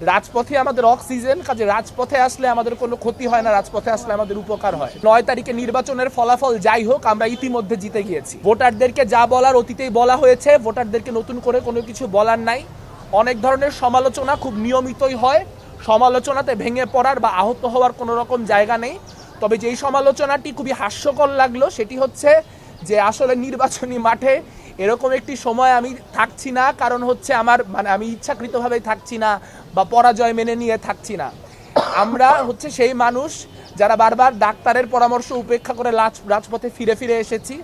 রাজপথে আমাদের অক্সিজেন, কাজে রাজপথে আসলে আমাদের কোনো ক্ষতি হয় না, রাজপথে আসলে আমাদের উপকার হয়। 9 তারিখে নির্বাচনের ফলাফল যাই হোক, আমরা ইতিমধ্যে জিতে গিয়েছি। ভোটারদেরকে যা বলার অতীতেই বলা হয়েছে, ভোটারদেরকে নতুন করে কোনো কিছু বলার নাই। অনেক ধরনের সমালোচনা খুব নিয়মিতই হয়, সমালোচনাতে ভেঙে পড়ার বা আহত হওয়ার কোনো রকম জায়গা নেই। তবে যেই সমালোচনাটি খুবই হাস্যকর লাগলো সেটি হচ্ছে যে আসলে নির্বাচনী মাঠে এরকম একটি সময় আমি থাকছি না, কারণ হচ্ছে আমি ইচ্ছাকৃতভাবেই থাকছি না বা পরাজয় মেনে নিয়ে থাকছি না। আমরা হচ্ছে সেই মানুষ যারা বারবার ডাক্তারের পরামর্শ উপেক্ষা করে রাজপথে ফিরে ফিরে এসেছি।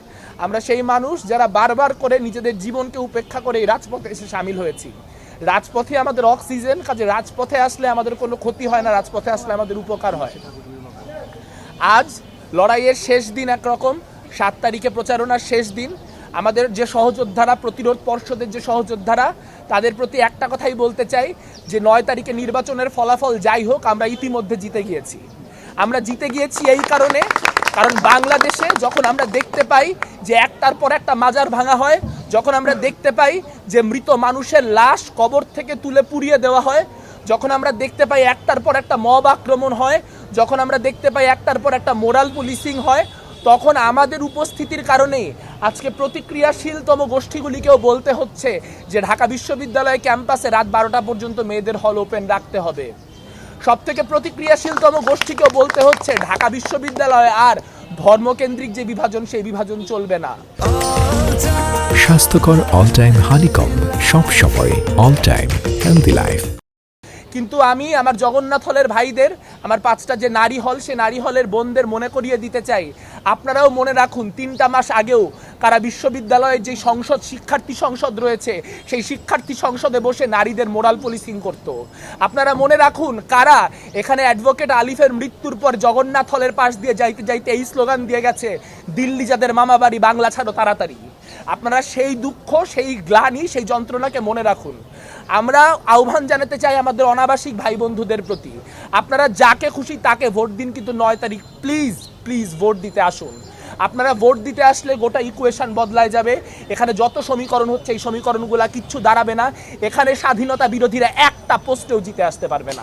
আমরা সেই মানুষ যারা বারবার করে নিজেদের জীবনকে উপেক্ষা করে এই রাজপথে এসে সামিল হয়েছি। রাজপথে আমাদের অক্সিজেন, কাজে রাজপথে আসলে আমাদের কোনো ক্ষতি হয় না, রাজপথে আসলে আমাদের উপকার হয়। আজ লড়াইয়ের শেষ দিন, একরকম 7 তারিখে প্রচারণার শেষ দিন। আমাদের যে সহযোদ্ধারা, প্রতিরোধ পর্ষদের যে সহযোদ্ধারা, তাদের প্রতি একটা কথাই বলতে চাই যে 9 তারিখে নির্বাচনের ফলাফল যাই হোক, আমরা ইতিমধ্যে জিতে গিয়েছি। আমরা জিতে গিয়েছি এই কারণে, কারণ বাংলাদেশে যখন আমরা দেখতে পাই যে একটার পর একটা মাজার ভাঙা হয়, যখন আমরা দেখতে পাই যে মৃত মানুষের লাশ কবর থেকে তুলে পুড়িয়ে দেওয়া হয়, যখন আমরা দেখতে পাই একটার পর একটা মব আক্রমণ হয়, যখন আমরা দেখতে পাই একটার পর একটা মোরাল পুলিশিং হয়, তখন আমাদের উপস্থিতির কারণে আজকে প্রতিক্রিয়াশীলতম গোষ্ঠীগুলিকেও বলতে হচ্ছে যে ঢাকা বিশ্ববিদ্যালয় ক্যাম্পাসে রাত 12টা পর্যন্ত মেয়েদের হল ওপেন রাখতে হবে। সবথেকে প্রতিক্রিয়াশীলতম গোষ্ঠীকেও বলতে হচ্ছে ঢাকা বিশ্ববিদ্যালয়ে আর ধর্মকেন্দ্রিক যে বিভাজন, সেই বিভাজন চলবে না। স্বাস্থ্যকর অল টাইম হানিকম, সব সময় অল টাইম হেলদি লাইফ। কিন্তু আমি আমার জগন্নাথ হলের ভাইদের, আমার 5টা যে নারী হল, সে নারী হলের বোনদের মনে করিয়ে দিতে চাই, আপনারাও মনে রাখুন 3টা মাস আগেও কারা বিশ্ববিদ্যালয়ের যে সংসদ, শিক্ষার্থী সংসদ রয়েছে, সেই শিক্ষার্থী সংসদে বসে নারীদের মোরাল পুলিশিং করত। আপনারা মনে রাখুন কারা এখানে অ্যাডভোকেট আলিফের মৃত্যুর পর জগন্নাথ হলের পাশ দিয়ে যাইতে যাইতে এই স্লোগান দিয়ে গেছে, দিল্লি যাদের মামা বাড়ি, বাংলা ছাড়ো তাড়াতাড়ি। আপনারা সেই দুঃখ, সেই গ্লানি, সেই যন্ত্রণাকে মনে রাখুন। আমরা আহ্বান জানাতে চাই আমাদের অনাবাসিক ভাই বন্ধুদের প্রতি, আপনারা যাকে খুশি তাকে ভোট দিন, কিন্তু 9 তারিখ প্লিজ প্লিজ ভোট দিতে আসুন। আপনারা ভোট দিতে আসলে গোটা ইকুয়েশন বদলায় যাবে। এখানে যত সমীকরণ হচ্ছে, এই সমীকরণগুলা কিচ্ছু দাঁড়াবে না। এখানে স্বাধীনতা বিরোধীরা একটা পোস্টেও জিতে আসতে পারবে না।